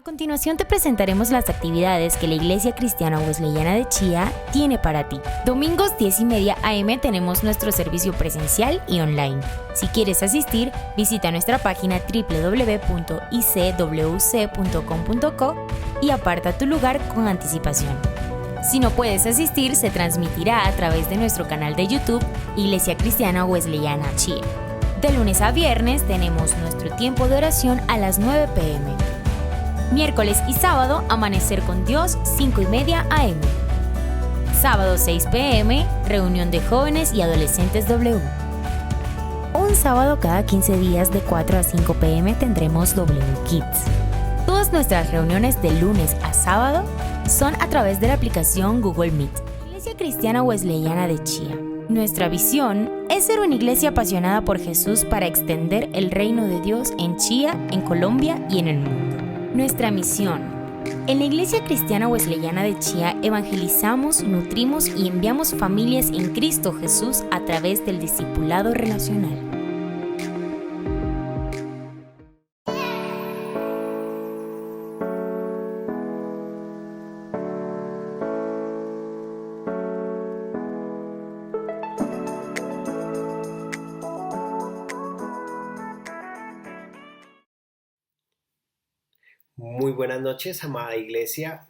continuación te presentaremos las actividades que la Iglesia Cristiana Wesleyana de Chía tiene para ti. Domingos 10:30 a.m. tenemos nuestro servicio presencial y online. Si quieres asistir, visita nuestra página www.icwc.com.co y aparta tu lugar con anticipación. Si no puedes asistir, se transmitirá a través de nuestro canal de YouTube Iglesia Cristiana Wesleyana Chía. De lunes a viernes tenemos nuestro tiempo de oración a las 9 p.m. Miércoles y sábado, Amanecer con Dios, 5:30 a.m. Sábado 6 p.m., reunión de jóvenes y adolescentes W. Un sábado cada 15 días de 4 a 5 p.m. tendremos W Kids. Todas nuestras reuniones de lunes a sábado son a través de la aplicación Google Meet. Iglesia Cristiana Wesleyana de Chía. Nuestra visión es ser una iglesia apasionada por Jesús para extender el reino de Dios en Chía, en Colombia y en el mundo. Nuestra misión. En la Iglesia Cristiana Wesleyana de Chía evangelizamos, nutrimos y enviamos familias en Cristo Jesús a través del discipulado relacional. Muy buenas noches, amada iglesia,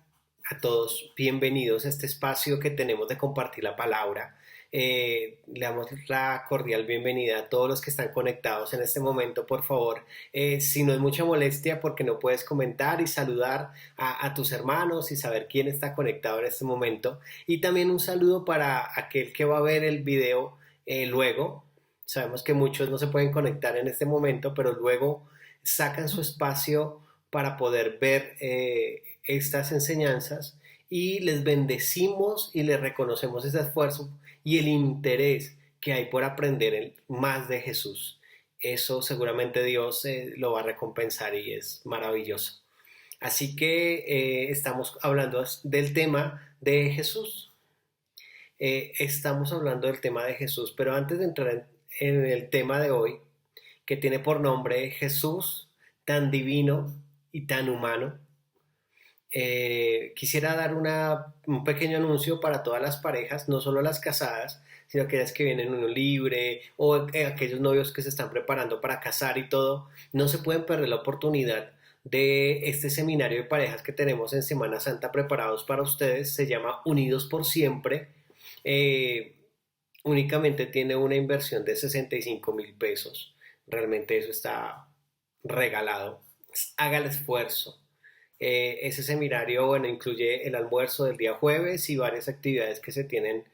a todos bienvenidos a este espacio que tenemos de compartir la palabra. Le damos la cordial bienvenida a todos los que están conectados en este momento. Por favor, si no es mucha molestia, porque no puedes comentar y saludar a tus hermanos y saber quién está conectado en este momento. Y también un saludo para aquel que va a ver el video luego. Sabemos que muchos no se pueden conectar en este momento, pero luego sacan su espacio para poder ver estas enseñanzas, y les bendecimos y les reconocemos ese esfuerzo y el interés que hay por aprender más de Jesús. Eso seguramente Dios lo va a recompensar y es maravilloso. Así que estamos hablando del tema de Jesús. Estamos hablando del tema de Jesús, pero antes de entrar en el tema de hoy, que tiene por nombre Jesús tan divino y tan humano, quisiera dar un pequeño anuncio para todas las parejas, no solo las casadas, sino aquellas que vienen en unión libre o aquellos novios que se están preparando para casar y todo. No se pueden perder la oportunidad de este seminario de parejas que tenemos en Semana Santa preparados para ustedes. Se llama Unidos por Siempre. Únicamente tiene una inversión de 65,000 pesos. Realmente eso está regalado. Haga el esfuerzo. Ese seminario, incluye el almuerzo del día jueves y varias actividades que se tienen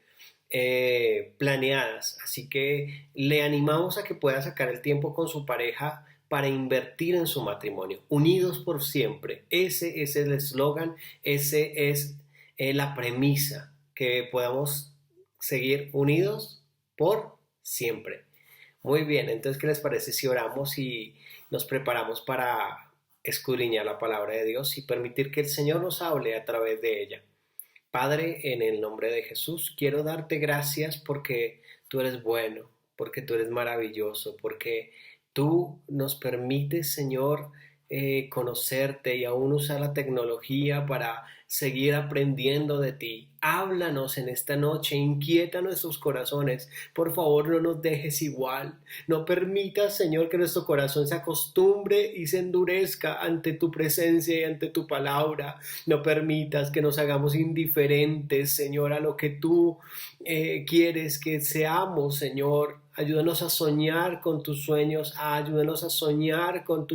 planeadas. Así que le animamos a que pueda sacar el tiempo con su pareja para invertir en su matrimonio. Unidos por siempre. Ese es el eslogan, ese es la premisa, que podamos seguir unidos por siempre. Muy bien, entonces, ¿qué les parece si oramos y nos preparamos para escudriñar la palabra de Dios y permitir que el Señor nos hable a través de ella? Padre, en el nombre de Jesús, quiero darte gracias porque tú eres bueno, porque tú eres maravilloso, porque tú nos permites, Señor, conocerte y aún usar la tecnología para seguir aprendiendo de ti. Háblanos en esta noche, inquieta nuestros corazones. Por favor, no nos dejes igual. No permitas, Señor, que nuestro corazón se acostumbre y se endurezca ante tu presencia y ante tu palabra. No permitas que nos hagamos indiferentes, Señor, a lo que tú quieres que seamos, Señor. Ayúdanos a soñar con tus sueños, ayúdanos a soñar con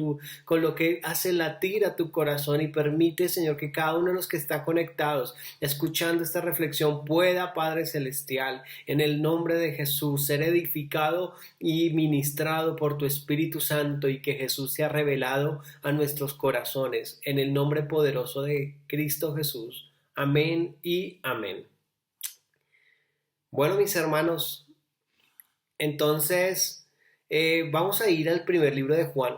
lo que hace latir a tu corazón, y permite, Señor, que cada uno de los que está conectados, escuchando esta reflexión, pueda, Padre Celestial, en el nombre de Jesús, ser edificado y ministrado por tu Espíritu Santo, y que Jesús sea revelado a nuestros corazones, en el nombre poderoso de Cristo Jesús. Amén y amén. Bueno, mis hermanos, entonces vamos a ir al primer libro de Juan,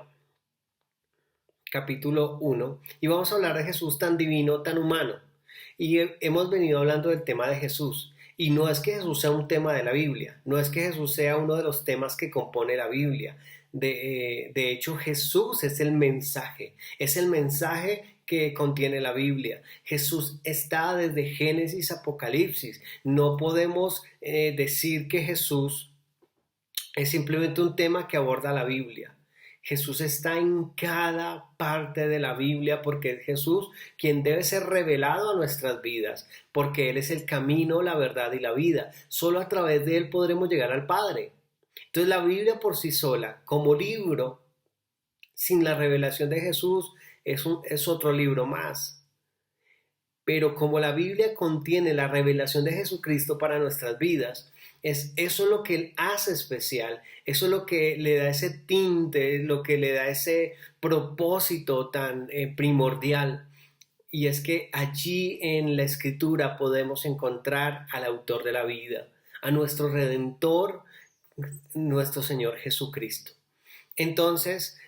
capítulo 1, y vamos a hablar de Jesús tan divino, tan humano. Y hemos venido hablando del tema de Jesús, y no es que Jesús sea un tema de la Biblia, no es que Jesús sea uno de los temas que compone la Biblia. De hecho, Jesús es el mensaje que contiene la Biblia. Jesús está desde Génesis a Apocalipsis. No podemos decir que Jesús es simplemente un tema que aborda la Biblia. Jesús está en cada parte de la Biblia porque es Jesús quien debe ser revelado a nuestras vidas, porque Él es el camino, la verdad y la vida. Solo a través de Él podremos llegar al Padre. Entonces la Biblia por sí sola, como libro, sin la revelación de Jesús, es otro libro más. Pero como la Biblia contiene la revelación de Jesucristo para nuestras vidas, eso es lo que Él hace especial, eso es lo que le da ese tinte, lo que le da ese propósito tan primordial. Y es que allí en la Escritura podemos encontrar al autor de la vida, a nuestro Redentor, nuestro Señor Jesucristo. Entonces,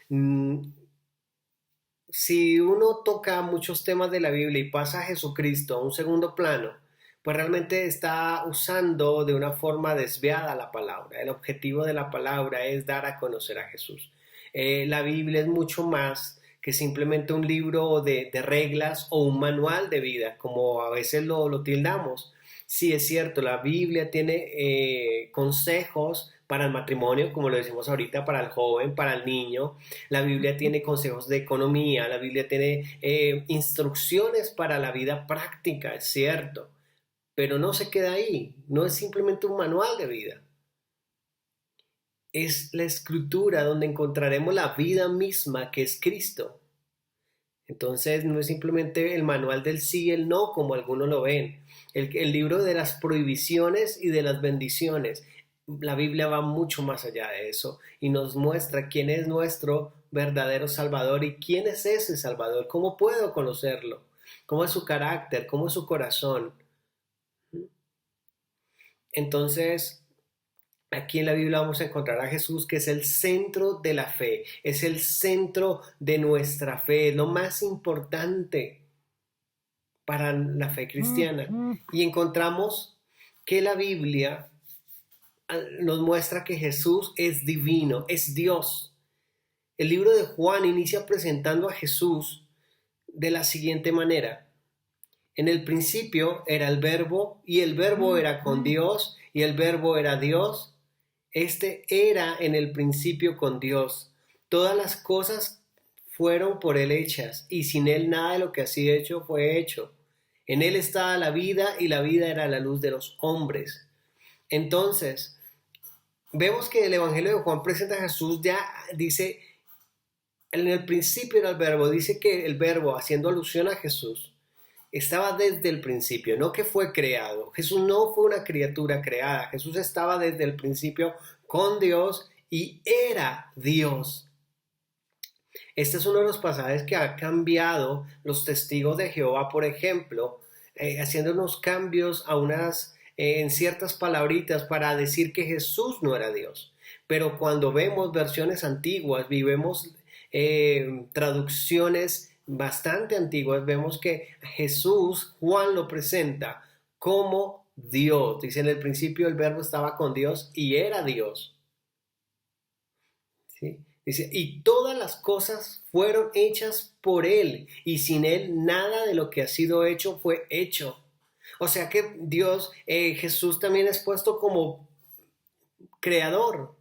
si uno toca muchos temas de la Biblia y pasa a Jesucristo a un segundo plano, pues realmente está usando de una forma desviada la palabra. El objetivo de la palabra es dar a conocer a Jesús. La Biblia es mucho más que simplemente un libro de reglas o un manual de vida, como a veces lo tildamos. Sí, es cierto, la Biblia tiene consejos para el matrimonio, como lo decimos ahorita, para el joven, para el niño. La Biblia tiene consejos de economía, la Biblia tiene instrucciones para la vida práctica, es cierto. Pero no se queda ahí, no es simplemente un manual de vida. Es la escritura donde encontraremos la vida misma que es Cristo. Entonces no es simplemente el manual del sí y el no como algunos lo ven. El libro de las prohibiciones y de las bendiciones. La Biblia va mucho más allá de eso y nos muestra quién es nuestro verdadero Salvador y quién es ese Salvador, cómo puedo conocerlo, cómo es su carácter, cómo es su corazón. Entonces, aquí en la Biblia vamos a encontrar a Jesús, que es el centro de la fe, es el centro de nuestra fe, es lo más importante para la fe cristiana. Y encontramos que la Biblia nos muestra que Jesús es divino, es Dios. El libro de Juan inicia presentando a Jesús de la siguiente manera. En el principio era el Verbo, y el Verbo era con Dios, y el Verbo era Dios. Este era en el principio con Dios. Todas las cosas fueron por Él hechas, y sin Él nada de lo que ha sido hecho fue hecho. En Él estaba la vida, y la vida era la luz de los hombres. Entonces, vemos que el Evangelio de Juan presenta a Jesús, ya dice, en el principio era el Verbo, dice que el Verbo, haciendo alusión a Jesús, estaba desde el principio, no que fue creado. Jesús no fue una criatura creada. Jesús estaba desde el principio con Dios y era Dios. Este es uno de los pasajes que ha cambiado los testigos de Jehová, por ejemplo, haciendo unos cambios en ciertas palabritas para decir que Jesús no era Dios. Pero cuando vemos versiones antiguas y vemos traducciones bastante antiguas, vemos que Jesús, Juan lo presenta como Dios. Dice, en el principio el Verbo estaba con Dios y era Dios. ¿Sí? Dice, y todas las cosas fueron hechas por Él, y sin Él nada de lo que ha sido hecho fue hecho. O sea que Dios, Jesús también es puesto como creador.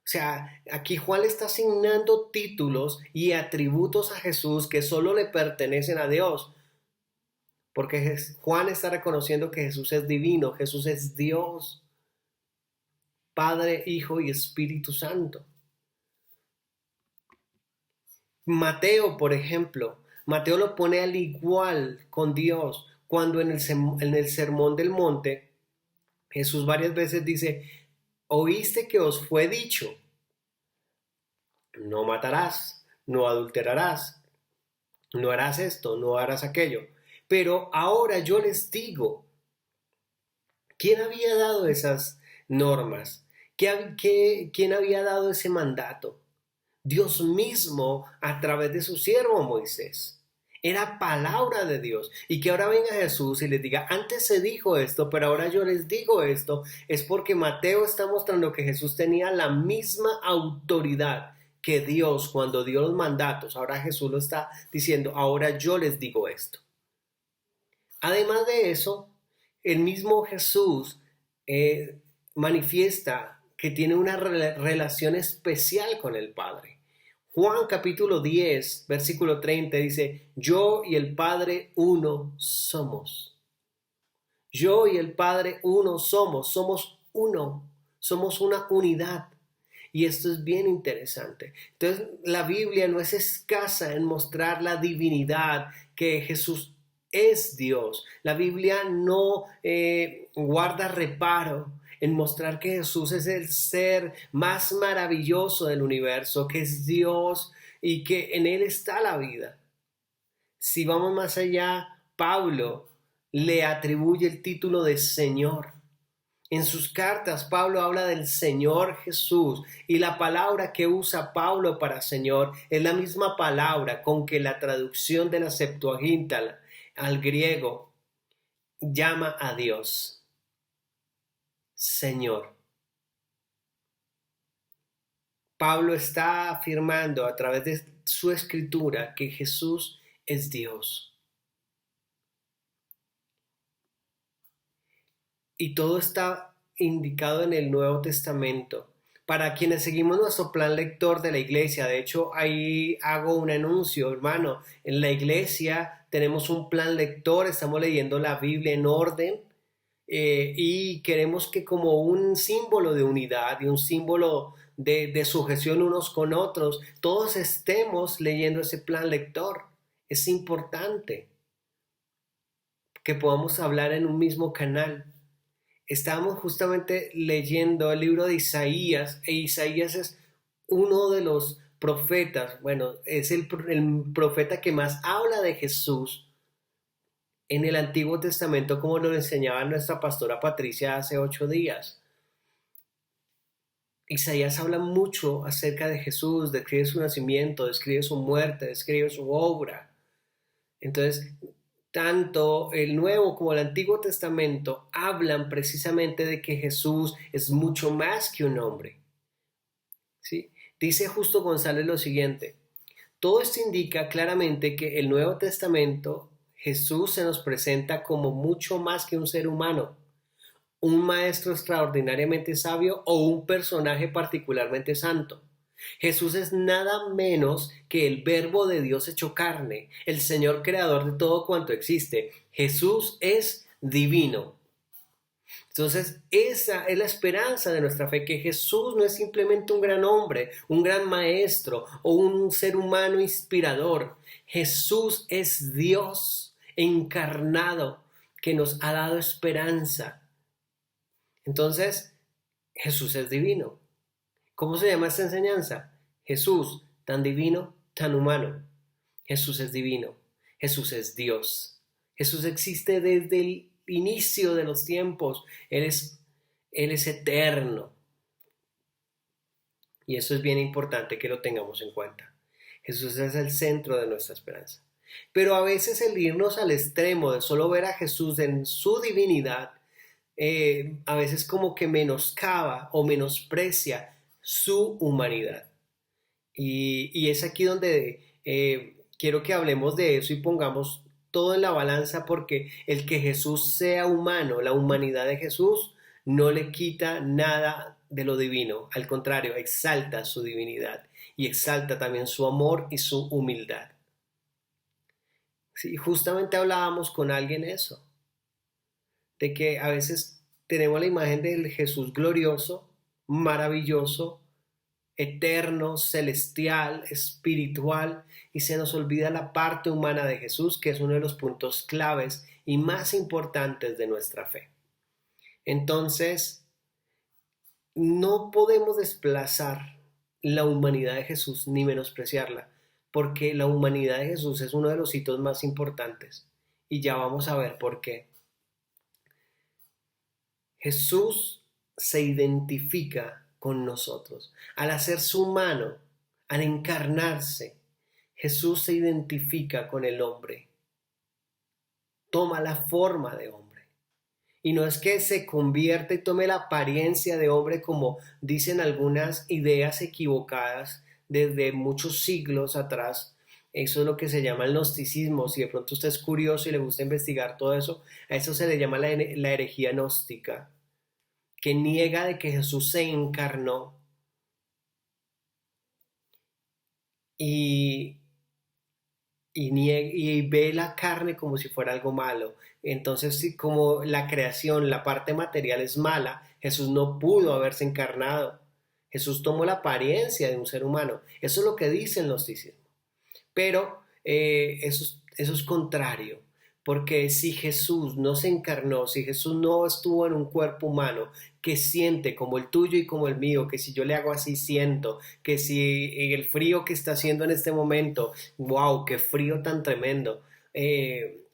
O sea, aquí Juan le está asignando títulos y atributos a Jesús que solo le pertenecen a Dios. Porque Juan está reconociendo que Jesús es divino, Jesús es Dios, Padre, Hijo y Espíritu Santo. Mateo, por ejemplo, Mateo lo pone al igual con Dios cuando en el Sermón del Monte Jesús varias veces dice, oíste que os fue dicho, no matarás, no adulterarás, no harás esto, no harás aquello. Pero ahora yo les digo, ¿quién había dado esas normas? ¿Quién había dado ese mandato? Dios mismo a través de su siervo Moisés. Era palabra de Dios. Y que ahora venga Jesús y les diga, antes se dijo esto, pero ahora yo les digo esto, es porque Mateo está mostrando que Jesús tenía la misma autoridad que Dios, cuando dio los mandatos, ahora Jesús lo está diciendo, ahora yo les digo esto. Además de eso, el mismo Jesús manifiesta que tiene una relación especial con el Padre. Juan capítulo 10, versículo 30 dice, yo y el Padre uno somos. Yo y el Padre uno somos uno, somos una unidad. Y esto es bien interesante. Entonces, la Biblia no es escasa en mostrar la divinidad, que Jesús es Dios. La Biblia no guarda reparo en mostrar que Jesús es el ser más maravilloso del universo, que es Dios y que en Él está la vida. Si vamos más allá, Pablo le atribuye el título de Señor. En sus cartas, Pablo habla del Señor Jesús y la palabra que usa Pablo para Señor es la misma palabra con que la traducción de la Septuaginta al griego llama a Dios Señor. Pablo está afirmando a través de su escritura que Jesús es Dios. Y todo está indicado en el Nuevo Testamento. Para quienes seguimos nuestro plan lector de la iglesia, de hecho ahí hago un anuncio, hermano, en la iglesia tenemos un plan lector, estamos leyendo la Biblia en orden y queremos que como un símbolo de unidad y un símbolo de sujeción unos con otros, todos estemos leyendo ese plan lector. Es importante que podamos hablar en un mismo canal. Estábamos justamente leyendo el libro de Isaías, e Isaías es uno de los profetas, bueno, es el profeta que más habla de Jesús en el Antiguo Testamento, como lo enseñaba nuestra pastora Patricia hace 8 días. Isaías habla mucho acerca de Jesús, describe su nacimiento, describe su muerte, describe su obra. Entonces, tanto el Nuevo como el Antiguo Testamento hablan precisamente de que Jesús es mucho más que un hombre. ¿Sí? Dice Justo González lo siguiente: todo esto indica claramente que el Nuevo Testamento Jesús se nos presenta como mucho más que un ser humano, un maestro extraordinariamente sabio o un personaje particularmente santo. Jesús es nada menos que el Verbo de Dios hecho carne, el Señor creador de todo cuanto existe. Jesús es divino. Entonces, esa es la esperanza de nuestra fe, que Jesús no es simplemente un gran hombre, un gran maestro o un ser humano inspirador. Jesús es Dios encarnado que nos ha dado esperanza. Entonces, Jesús es divino. ¿Cómo se llama esta enseñanza? Jesús, tan divino, tan humano. Jesús es divino. Jesús es Dios. Jesús existe desde el inicio de los tiempos. Él es eterno. Y eso es bien importante que lo tengamos en cuenta. Jesús es el centro de nuestra esperanza. Pero a veces el irnos al extremo de solo ver a Jesús en su divinidad, a veces como que menoscaba o menosprecia su humanidad. Y es aquí donde quiero que hablemos de eso y pongamos todo en la balanza, porque el que Jesús sea humano, la humanidad de Jesús, no le quita nada de lo divino. Al contrario, exalta su divinidad y exalta también su amor y su humildad. Sí, justamente hablábamos con alguien eso, de que a veces tenemos la imagen del Jesús glorioso, maravilloso, eterno, celestial, espiritual, y se nos olvida la parte humana de Jesús, que es uno de los puntos claves y más importantes de nuestra fe. Entonces, no podemos desplazar la humanidad de Jesús ni menospreciarla, porque la humanidad de Jesús es uno de los hitos más importantes, y ya vamos a ver por qué. Jesús se identifica con nosotros. Al hacerse humano, al encarnarse, Jesús se identifica con el hombre. Toma la forma de hombre. Y no es que se convierta y tome la apariencia de hombre, como dicen algunas ideas equivocadas desde muchos siglos atrás. Eso es lo que se llama el gnosticismo. Si de pronto usted es curioso y le gusta investigar todo eso, a eso se le llama la herejía gnóstica, que niega de que Jesús se encarnó y, y ve la carne como si fuera algo malo. Entonces, si como la creación, la parte material es mala, Jesús no pudo haberse encarnado. Jesús tomó la apariencia de un ser humano. Eso es lo que dice el gnosticismo. Pero eso es contrario, porque si Jesús no se encarnó, si Jesús no estuvo en un cuerpo humano que siente como el tuyo y como el mío, que si yo le hago así siento, que si el frío que está haciendo en este momento, wow, qué frío tan tremendo,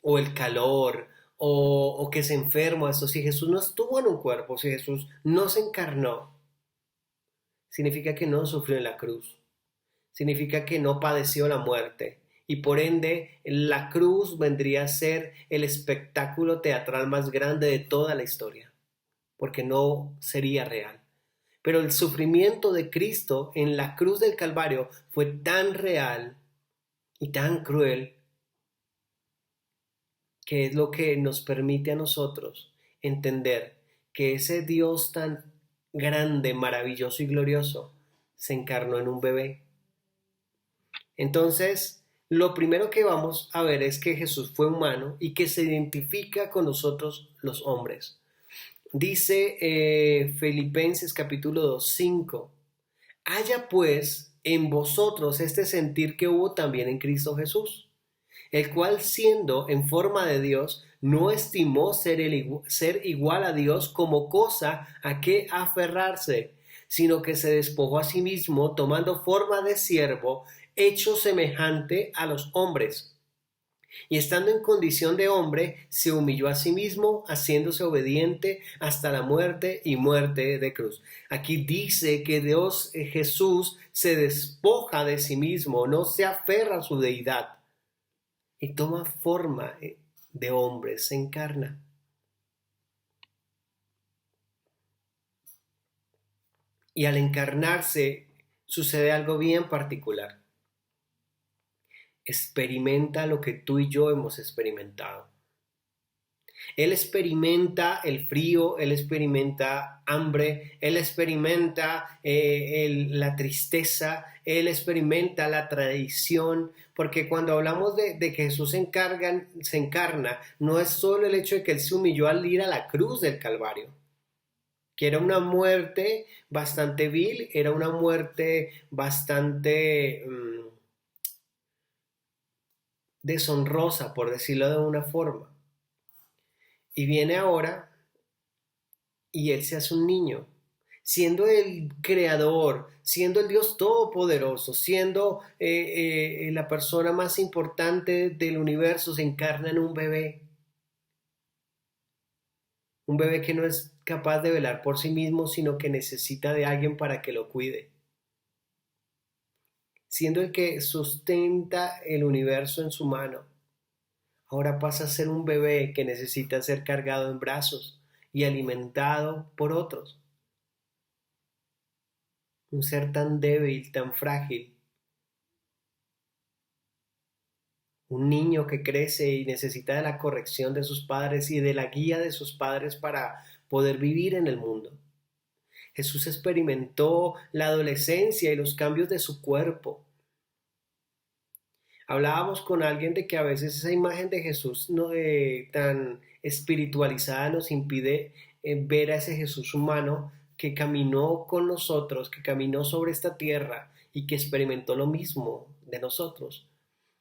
o el calor, o que se enferma, esto, si Jesús no estuvo en un cuerpo, si Jesús no se encarnó, significa que no sufrió en la cruz, significa que no padeció la muerte. Y por ende, la cruz vendría a ser el espectáculo teatral más grande de toda la historia, porque no sería real. Pero el sufrimiento de Cristo en la cruz del Calvario fue tan real y tan cruel, que es lo que nos permite a nosotros entender que ese Dios tan grande, maravilloso y glorioso se encarnó en un bebé. Entonces, lo primero que vamos a ver es que Jesús fue humano y que se identifica con nosotros los hombres. Dice Filipenses capítulo 2, 5. Haya pues en vosotros este sentir que hubo también en Cristo Jesús, el cual siendo en forma de Dios, no estimó ser igual a Dios como cosa a que aferrarse, sino que se despojó a sí mismo, tomando forma de siervo, hecho semejante a los hombres. Y estando en condición de hombre, se humilló a sí mismo, haciéndose obediente hasta la muerte y muerte de cruz. Aquí dice que Dios, Jesús, se despoja de sí mismo, no se aferra a su deidad y toma forma de hombre, se encarna. Y al encarnarse sucede algo bien particular. Experimenta lo que tú y yo hemos experimentado. Él experimenta el frío, él experimenta hambre, él experimenta la tristeza, él experimenta la traición, porque cuando hablamos de que Jesús se encarna, no es solo el hecho de que él se humilló al ir a la cruz del Calvario, que era una muerte bastante vil, era una muerte bastante deshonrosa, por decirlo de una forma. Y viene ahora y él se hace un niño, siendo el creador, siendo el Dios todopoderoso, siendo la persona más importante del universo, se encarna en un bebé. Un bebé que no es capaz de velar por sí mismo, sino que necesita de alguien para que lo cuide. Siendo el que sustenta el universo en su mano, ahora pasa a ser un bebé que necesita ser cargado en brazos y alimentado por otros. Un ser tan débil, tan frágil. Un niño que crece y necesita de la corrección de sus padres y de la guía de sus padres para poder vivir en el mundo. Jesús experimentó la adolescencia y los cambios de su cuerpo. Hablábamos con alguien de que a veces esa imagen de Jesús tan espiritualizada nos impide ver a ese Jesús humano que caminó con nosotros, que caminó sobre esta tierra y que experimentó lo mismo de nosotros.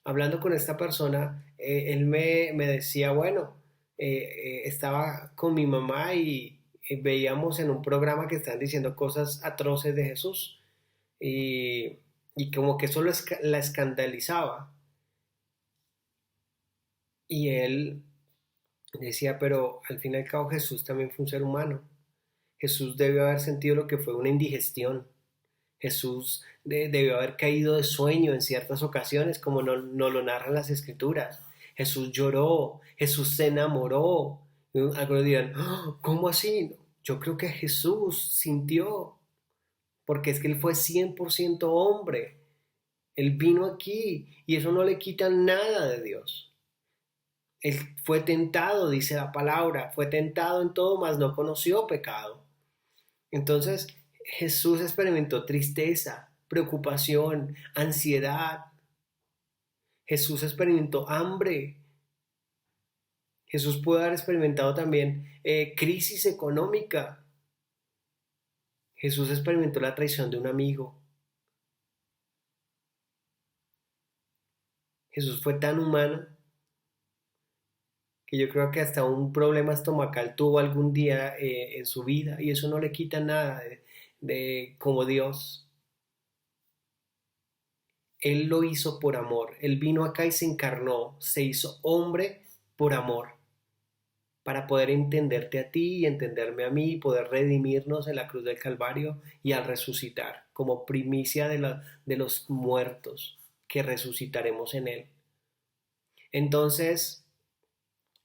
Hablando con esta persona, él me decía, bueno, estaba con mi mamá y veíamos en un programa que están diciendo cosas atroces de Jesús y como que eso la escandalizaba. Y él decía, pero al fin y al cabo Jesús también fue un ser humano. Jesús debió haber sentido lo que fue una indigestión. Jesús debió haber caído de sueño en ciertas ocasiones, como no lo narran las escrituras. Jesús lloró, Jesús se enamoró. Algunos dirán, "Oh, ¿cómo así?". Yo creo que Jesús sintió, porque es que él fue 100% hombre. Él vino aquí y eso no le quita nada de Dios. Él fue tentado, dice la palabra, fue tentado en todo, mas no conoció pecado. Entonces Jesús experimentó tristeza, preocupación, ansiedad. Jesús experimentó hambre. Jesús pudo haber experimentado también crisis económica. Jesús experimentó la traición de un amigo. Jesús fue tan humano que yo creo que hasta un problema estomacal tuvo algún día en su vida y eso no le quita nada de como Dios. Él lo hizo por amor. Él vino acá y se encarnó, se hizo hombre por amor, para poder entenderte a ti y entenderme a mí y poder redimirnos en la cruz del Calvario y al resucitar, como primicia de los muertos, que resucitaremos en Él. Entonces,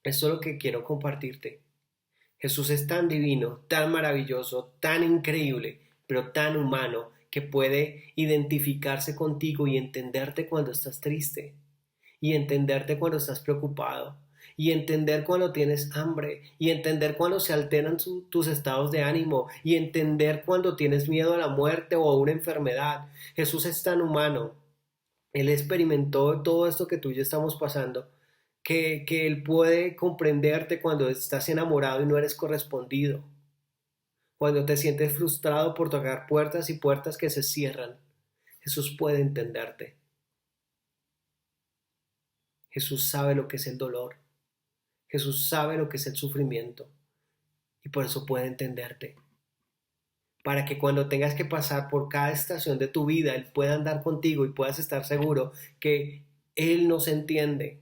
esto es lo que quiero compartirte. Jesús es tan divino, tan maravilloso, tan increíble, pero tan humano, que puede identificarse contigo y entenderte cuando estás triste, y entenderte cuando estás preocupado, y entender cuando tienes hambre, y entender cuando se alteran tus estados de ánimo, y entender cuando tienes miedo a la muerte o a una enfermedad. Jesús es tan humano. Él experimentó todo esto que tú y yo estamos pasando, que Él puede comprenderte cuando estás enamorado y no eres correspondido, cuando te sientes frustrado por tocar puertas y puertas que se cierran. Jesús puede entenderte. Jesús sabe lo que es el dolor. Jesús sabe lo que es el sufrimiento y por eso puede entenderte. Para que cuando tengas que pasar por cada estación de tu vida, Él pueda andar contigo y puedas estar seguro que Él nos entiende,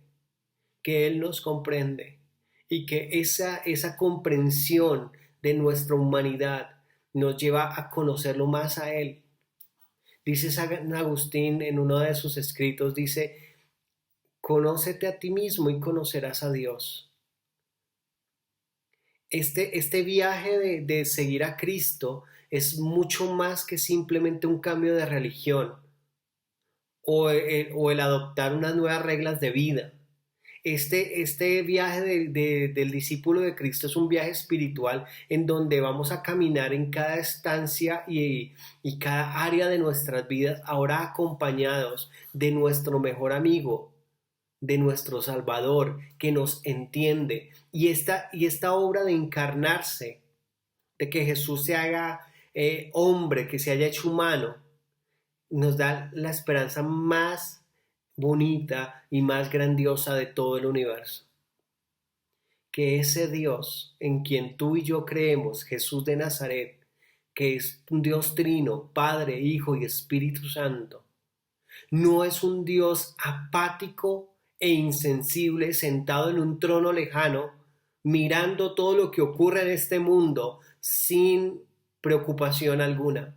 que Él nos comprende y que esa comprensión de nuestra humanidad nos lleva a conocerlo más a Él. Dice San Agustín en uno de sus escritos, dice, conócete a ti mismo y conocerás a Dios. Este viaje de seguir a Cristo es mucho más que simplemente un cambio de religión o el adoptar unas nuevas reglas de vida. Este viaje del discípulo de Cristo es un viaje espiritual en donde vamos a caminar en cada estancia y cada área de nuestras vidas, ahora acompañados de nuestro mejor amigo, de nuestro Salvador, que nos entiende. Y esta obra de encarnarse, de que Jesús se haga hombre, que se haya hecho humano, nos da la esperanza más bonita y más grandiosa de todo el universo. Que ese Dios en quien tú y yo creemos, Jesús de Nazaret, que es un Dios trino, Padre, Hijo y Espíritu Santo, no es un Dios apático e insensible sentado en un trono lejano, mirando todo lo que ocurre en este mundo sin preocupación alguna,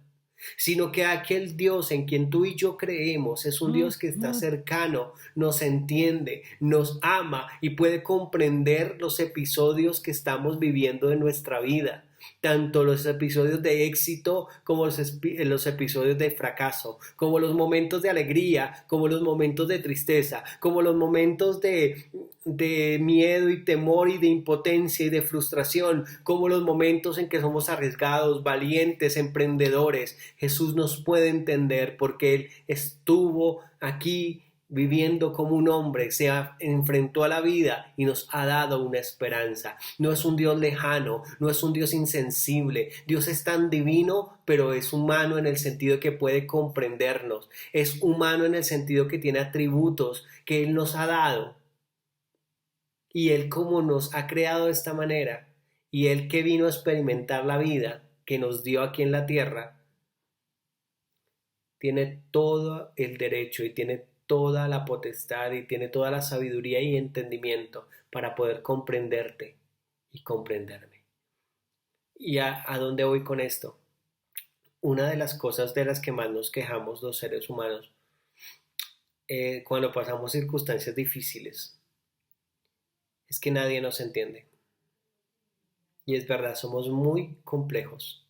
sino que aquel Dios en quien tú y yo creemos es un Dios que está cercano, nos entiende, nos ama y puede comprender los episodios que estamos viviendo en nuestra vida, tanto los episodios de éxito como los episodios de fracaso, como los momentos de alegría, como los momentos de tristeza, como los momentos de miedo y temor y de impotencia y de frustración, como los momentos en que somos arriesgados, valientes, emprendedores. Jesús nos puede entender porque Él estuvo aquí viviendo como un hombre, se enfrentó a la vida y nos ha dado una esperanza. No es un Dios lejano, no es un Dios insensible. Dios es tan divino, pero es humano en el sentido que puede comprendernos. Es humano en el sentido que tiene atributos que Él nos ha dado. Y Él como nos ha creado de esta manera, y Él que vino a experimentar la vida que nos dio aquí en la tierra, tiene todo el derecho y tiene toda la potestad y tiene toda la sabiduría y entendimiento para poder comprenderte y comprenderme. ¿Y a dónde voy con esto? Una de las cosas de las que más nos quejamos los seres humanos cuando pasamos circunstancias difíciles es que nadie nos entiende. Y es verdad, somos muy complejos.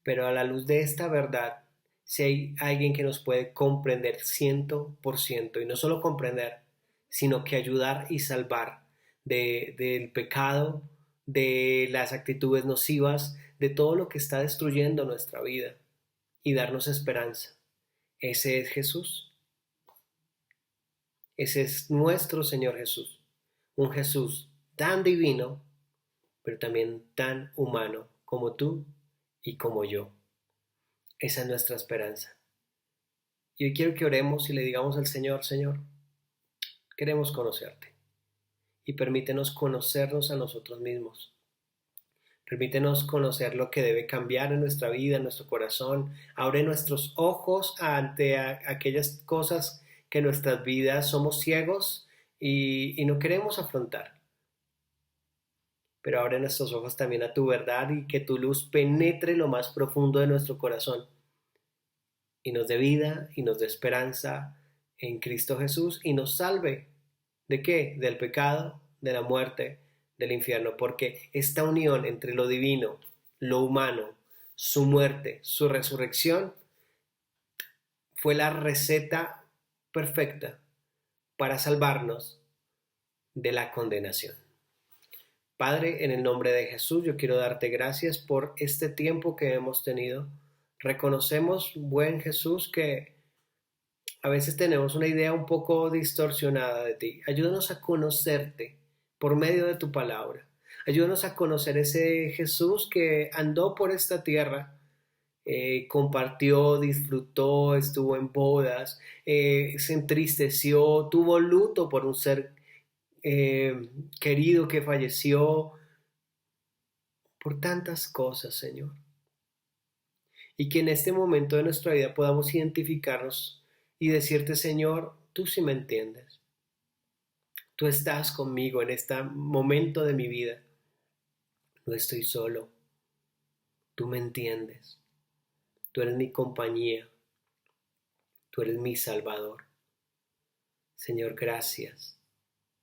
Pero a la luz de esta verdad, si hay alguien que nos puede comprender 100%, y no solo comprender, sino que ayudar y salvar del pecado, de las actitudes nocivas, de todo lo que está destruyendo nuestra vida y darnos esperanza. Ese es Jesús. Ese es nuestro Señor Jesús. Un Jesús tan divino, pero también tan humano como tú y como yo. Esa es nuestra esperanza. Y hoy quiero que oremos y le digamos al Señor: Señor, queremos conocerte. Y permítenos conocernos a nosotros mismos. Permítenos conocer lo que debe cambiar en nuestra vida, en nuestro corazón. Abre nuestros ojos ante aquellas cosas que en nuestras vidas somos ciegos y no queremos afrontar. Pero abre nuestros ojos también a tu verdad y que tu luz penetre lo más profundo de nuestro corazón y nos dé vida y nos dé esperanza en Cristo Jesús y nos salve. ¿De qué? Del pecado, de la muerte, del infierno, porque esta unión entre lo divino, lo humano, su muerte, su resurrección, fue la receta perfecta para salvarnos de la condenación. Padre, en el nombre de Jesús, yo quiero darte gracias por este tiempo que hemos tenido. Reconocemos, buen Jesús, que a veces tenemos una idea un poco distorsionada de ti. Ayúdanos a conocerte por medio de tu palabra. Ayúdanos a conocer ese Jesús que andó por esta tierra, compartió, disfrutó, estuvo en bodas, se entristeció, tuvo luto por un ser querido que falleció, por tantas cosas, Señor. Y que en este momento de nuestra vida podamos identificarnos y decirte: Señor, tú sí me entiendes. Tú estás conmigo en este momento de mi vida. No estoy solo. Tú me entiendes. Tú eres mi compañía. Tú eres mi Salvador. Señor, gracias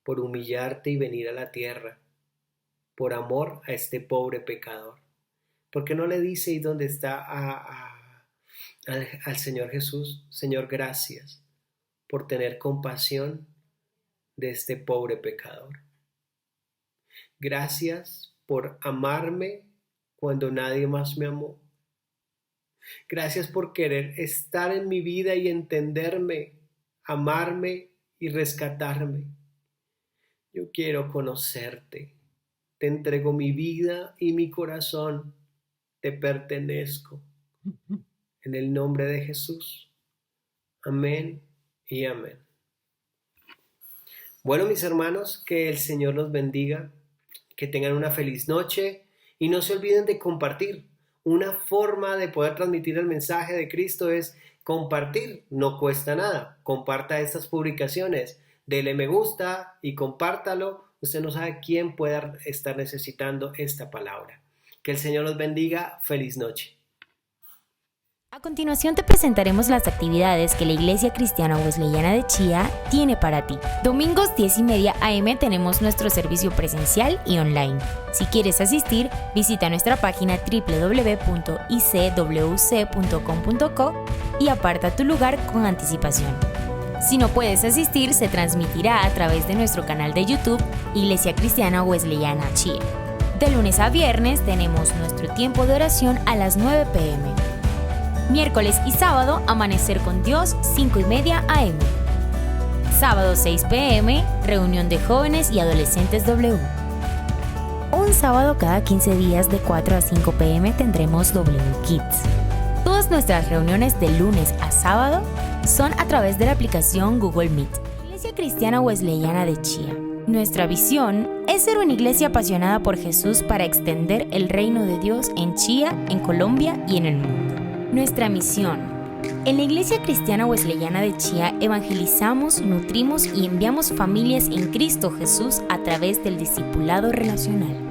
por humillarte y venir a la tierra, por amor a este pobre pecador. ¿Por qué no le dice ahí donde está al Señor Jesús: Señor, gracias por tener compasión de este pobre pecador? Gracias por amarme cuando nadie más me amó. Gracias por querer estar en mi vida y entenderme, amarme y rescatarme. Yo quiero conocerte. Te entrego mi vida y mi corazón. Te pertenezco. En el nombre de Jesús. Amén y amén. Bueno, mis hermanos, que el Señor los bendiga, que tengan una feliz noche y no se olviden de compartir. Una forma de poder transmitir el mensaje de Cristo es compartir, no cuesta nada. Comparta estas publicaciones, dele me gusta y compártalo. Usted no sabe quién pueda estar necesitando esta palabra. Que el Señor los bendiga. Feliz noche. A continuación te presentaremos las actividades que la Iglesia Cristiana Wesleyana de Chía tiene para ti. Domingos 10:30 a.m. tenemos nuestro servicio presencial y online. Si quieres asistir, visita nuestra página www.icwc.com.co y aparta tu lugar con anticipación. Si no puedes asistir, se transmitirá a través de nuestro canal de YouTube Iglesia Cristiana Wesleyana Chía. De lunes a viernes tenemos nuestro tiempo de oración a las 9 p.m. Miércoles y sábado, Amanecer con Dios, 5:30 a.m. Sábado 6 p.m., reunión de jóvenes y adolescentes W. Un sábado cada 15 días de 4 a 5 p.m. tendremos W Kids. Todas nuestras reuniones de lunes a sábado son a través de la aplicación Google Meet. Iglesia Cristiana Wesleyana de Chía. Nuestra visión es ser una iglesia apasionada por Jesús para extender el reino de Dios en Chía, en Colombia y en el mundo. Nuestra misión. En la Iglesia Cristiana Wesleyana de Chía evangelizamos, nutrimos y enviamos familias en Cristo Jesús a través del discipulado relacional.